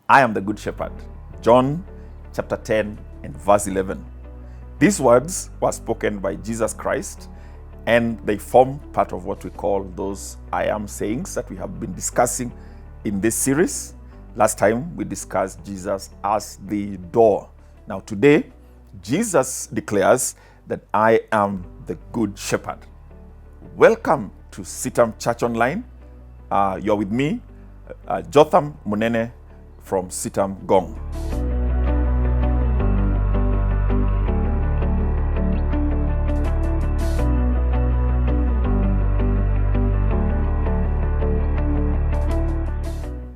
I am the good shepherd. John chapter 10 and verse 11. These words were spoken by Jesus Christ, and they form part of what we call those I am sayings that we have been discussing in this series. Last time we discussed Jesus as the door. Now today, Jesus declares that I am the good shepherd. Welcome to CITAM Church Online. You're with me, Jotham Munene from CITAM Gong.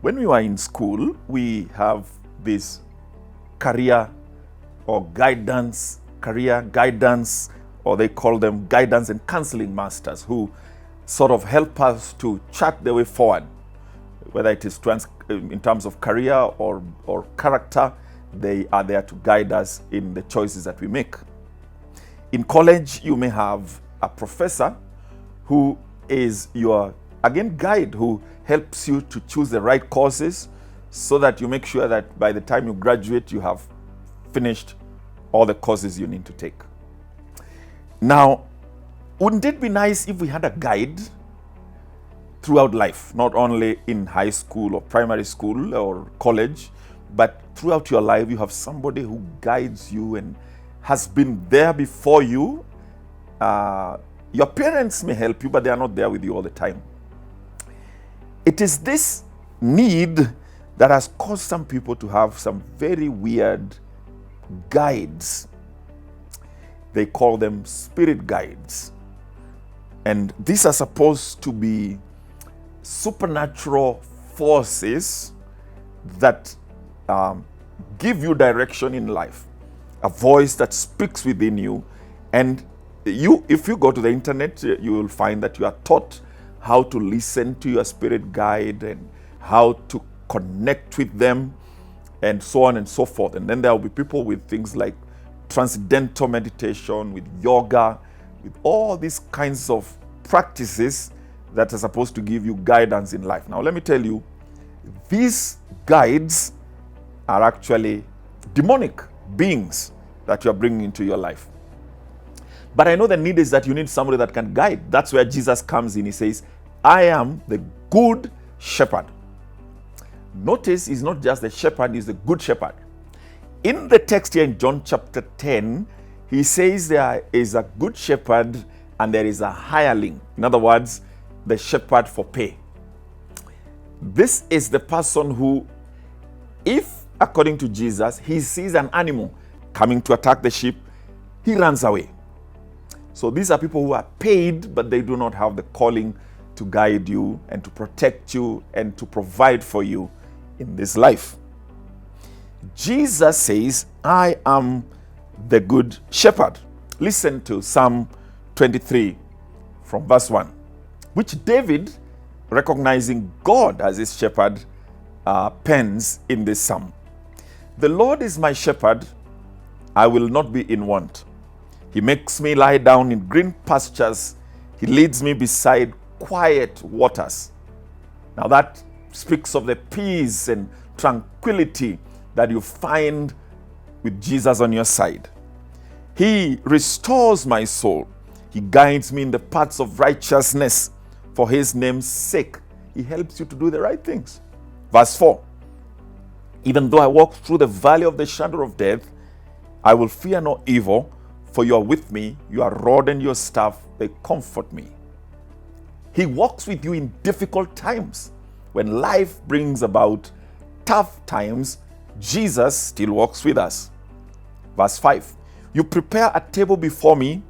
When we were in school, we have this career guidance, or they call them guidance and counseling masters, who sort of help us to chart the way forward, whether it is in terms of career or character. They are there to guide us in the choices that we make. In college, you may have a professor who is your, again, guide, who helps you to choose the right courses so that you make sure that by the time you graduate, you have finished all the courses you need to take. Now, wouldn't it be nice if we had a guide throughout life, not only in high school or primary school or college, but throughout your life you have somebody who guides you and has been there before you. Your parents may help you, but they are not there with you all the time. It is this need that has caused some people to have some very weird guides. They call them spirit guides. And these are supposed to be supernatural forces that give you direction in life, a voice that speaks within you. And if you go to the internet, you will find that you are taught how to listen to your spirit guide and how to connect with them and so on and so forth. And then there will be people with things like transcendental meditation, with yoga, with all these kinds of practices that are supposed to give you guidance in life. Now, let me tell you, these guides are actually demonic beings that you are bringing into your life. But I know the need is that you need somebody that can guide. That's where Jesus comes in. He says, I am the good shepherd. Notice he's not just the shepherd, he's the good shepherd. In the text here in John chapter 10, he says there is a good shepherd and there is a hireling. In other words, the shepherd for pay. This is the person who, if according to Jesus, he sees an animal coming to attack the sheep, he runs away. So these are people who are paid, but they do not have the calling to guide you and to protect you and to provide for you in this life. Jesus says, I am the good shepherd. Listen to Psalm 23 from verse 1, which David, recognizing God as his shepherd, pens in this psalm. The Lord is my shepherd, I will not be in want. He makes me lie down in green pastures. He leads me beside quiet waters. Now that speaks of the peace and tranquility that you find with Jesus on your side. He restores my soul. He guides me in the paths of righteousness for his name's sake. He helps you to do the right things. Verse 4. Even though I walk through the valley of the shadow of death, I will fear no evil, for you are with me, your rod and your staff, they comfort me. He walks with you in difficult times. When life brings about tough times, Jesus still walks with us. Verse 5. You prepare a table before me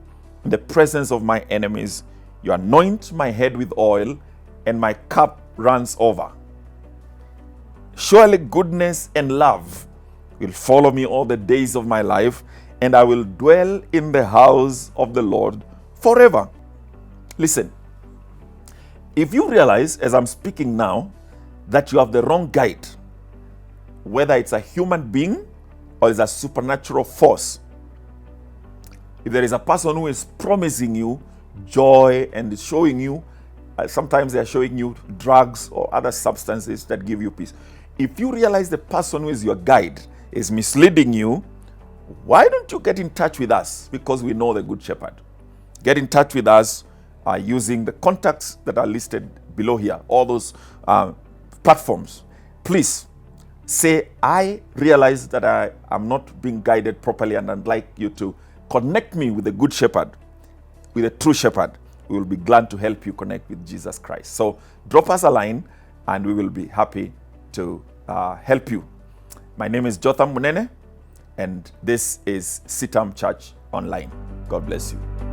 in the presence of my enemies. You anoint my head with oil, and my cup runs over. Surely goodness and love will follow me all the days of my life, and I will dwell in the house of the Lord forever. Listen, if you realize as I'm speaking now that you have the wrong guide, whether it's a human being or it's a supernatural force, if there is a person who is promising you joy and is showing you, sometimes they are showing you drugs or other substances that give you peace. If you realize the person who is your guide is misleading you, why don't you get in touch with us? Because we know the Good Shepherd. Get in touch with us using the contacts that are listed below here, all those platforms. Please say, I realize that I am not being guided properly, and I'd like you to connect me with the Good Shepherd, with a true shepherd. We will be glad to help you connect with Jesus Christ. So drop us a line and we will be happy to help you. My name is Jotham Munene, and this is CITAM Church Online. God bless you.